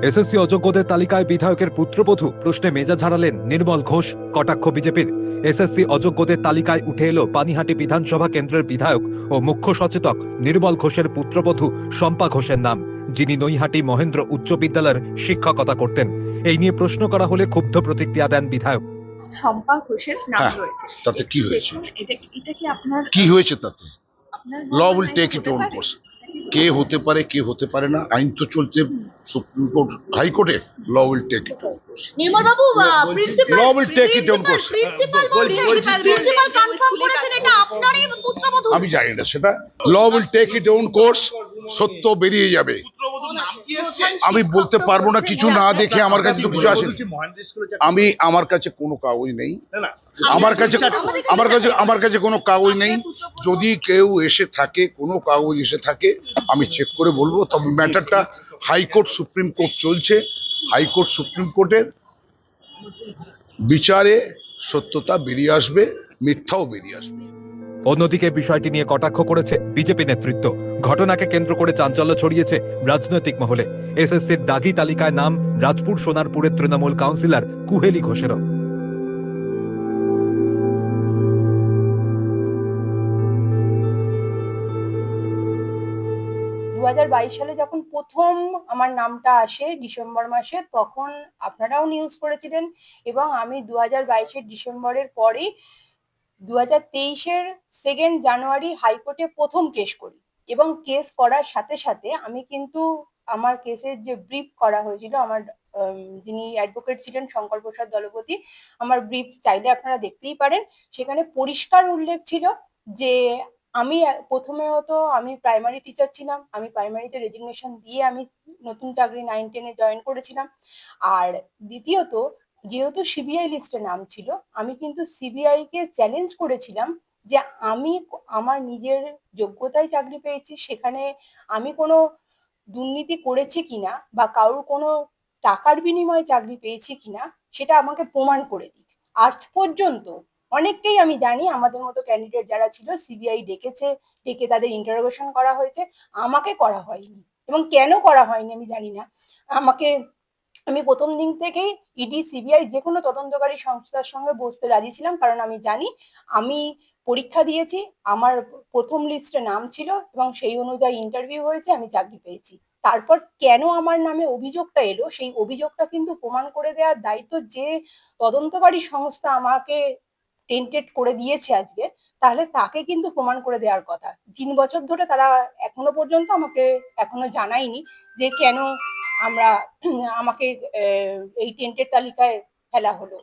SSC অযোগ্যদের তালিকায় বিধায়কের পুত্রবধূ প্রশ্নে মেজাজ হারালেন নির্মল ঘোষ। কটাক্ষ বিজেপির। এসএসসি অযোগ্যদের তালিকায় উঠে এলো পানিহাটি বিধানসভা কেন্দ্রের বিধায়ক ও মুখ্য সচেতক নির্মল ঘোষের পুত্রবধূ শম্পা ঘোষের নাম, যিনি নৈহাটি মহেন্দ্র উচ্চ বিদ্যালয়ের শিক্ষকতা করতেন। এই নিয়ে প্রশ্ন করা হলে ক্ষুব্ধ প্রতিক্রিয়া দেন বিধায়ক। শম্পা ঘোষের নাম রয়েছে, তাতে কি হয়েছে? এটা কি আপনার কি হয়েছে তাতে? আপনার law will take it own course. কে হতে পারে কে হতে পারে না, আইন তো চলছে সুপ্রিম কোর্ট হাইকোর্টে। Law will take it own course. Nirmal Babu, principal law will take it own course. Principal confirm করেছেন এটা আপনারই পুত্রবধূ। আমি জানি না সেটা। Law will take it own course, সত্য বেরিয়ে যাবে। আমি বলতে পারবো না কিছু না দেখে, আমার কাছে তো কিছু আসেনি। আমার কাছে কোনো কাগজ নেই, আমার কাছে কোনো কাগজ নেই। যদি কেউ এসে থাকে, কোনো কাগজ এসে থাকে, আমি চেক করে বলবো। তবে ম্যাটারটা হাইকোর্ট সুপ্রিম কোর্ট চলছে, হাইকোর্ট সুপ্রিম কোর্টের বিচারে সত্যতা বেরিয়ে আসবে, মিথ্যাও বেরিয়ে আসবে। অন্যদিকে বিষয়টি নিয়ে কটাক্ষ করেছে বিজেপি নেতৃত্ব। ঘটনাকে কেন্দ্র করে চাঞ্চল্য ছড়িয়েছে রাজনৈতিক মহলে। এসএসসির দাগি তালিকায় নাম রাজপুর সোনারপুরের তৃণমূল কাউন্সিলর কুহেলি ঘোষেরও। 2022 সালে যখন প্রথম আমার নামটা আসে ডিসেম্বর মাসে, তখন আপনারাও নিউজ করেছিলেন, এবং আমি 2022-এর ডিসেম্বরের পরেই 2023-এর 2 জানুয়ারি হাইকোর্টে প্রথম কেস করি। এবং কেস করার সাথে সাথে আমি কিন্তু আমার কেসের যে ব্রিফ করা হয়েছিল, আমার যিনি অ্যাডভোকেট ছিলেন শঙ্কর প্রসাদ দলপতি, আমার ব্রিফ চাইলে আপনারা দেখতেই পারেন। সেখানে পরিষ্কার উল্লেখ ছিল যে আমি প্রথমত আমি প্রাইমারি টিচার ছিলাম, আমি প্রাইমারিতে রেজিগনেশন দিয়ে আমি নতুন চাকরি 9-10-এ জয়েন করেছিলাম। আর দ্বিতীয়ত, যেহেতু সিবিআই লিস্টে নাম ছিল, আমি কিন্তু সিবিআই কে চ্যালেঞ্জ করেছিলাম যে আমি আমার নিজের যোগ্যতায় চাকরি পেয়েছি, সেখানে আমি কোনো দুর্নীতি করেছি কিনা বা কারোর কোনো টাকার বিনিময়ে চাকরি পেয়েছি কিনা সেটা আমাকে প্রমাণ করে দিক। আজ পর্যন্ত অনেককেই আমি জানি, আমাদের মতো ক্যান্ডিডেট যারা ছিল, সিবিআই ডেকে তাদের ইন্টারোগেশন করা হয়েছে, আমাকে করা হয়নি। এবং কেন করা হয়নি আমি জানি না। আমি প্রথম দিন থেকেই ইডি সিবিআই যে কোনো তদন্তকারী সংস্থার সঙ্গে বসতে রাজি ছিলাম, কারণ আমি জানি আমি পরীক্ষা দিয়েছি, আমার প্রথম লিস্টে নাম ছিল এবং সেই অনুযায়ী ইন্টারভিউ হয়েছে, আমি চাকরি পেয়েছি। তারপর কেন আমার নামে অভিযোগটা এলো, সেই অভিযোগটা কিন্তু প্রমাণ করে দেওয়ার দায়িত্ব যে তদন্তকারী সংস্থা আমাকে টেন্টেড করে দিয়েছে আজকে, তাহলে তাকে কিন্তু প্রমাণ করে দেওয়ার কথা। 3 বছর ধরে তারা এখনো পর্যন্ত আমাকে এখনো জানায়নি যে কেন আমাকে এই টেন্টেড তালিকায় ফেলা হলো।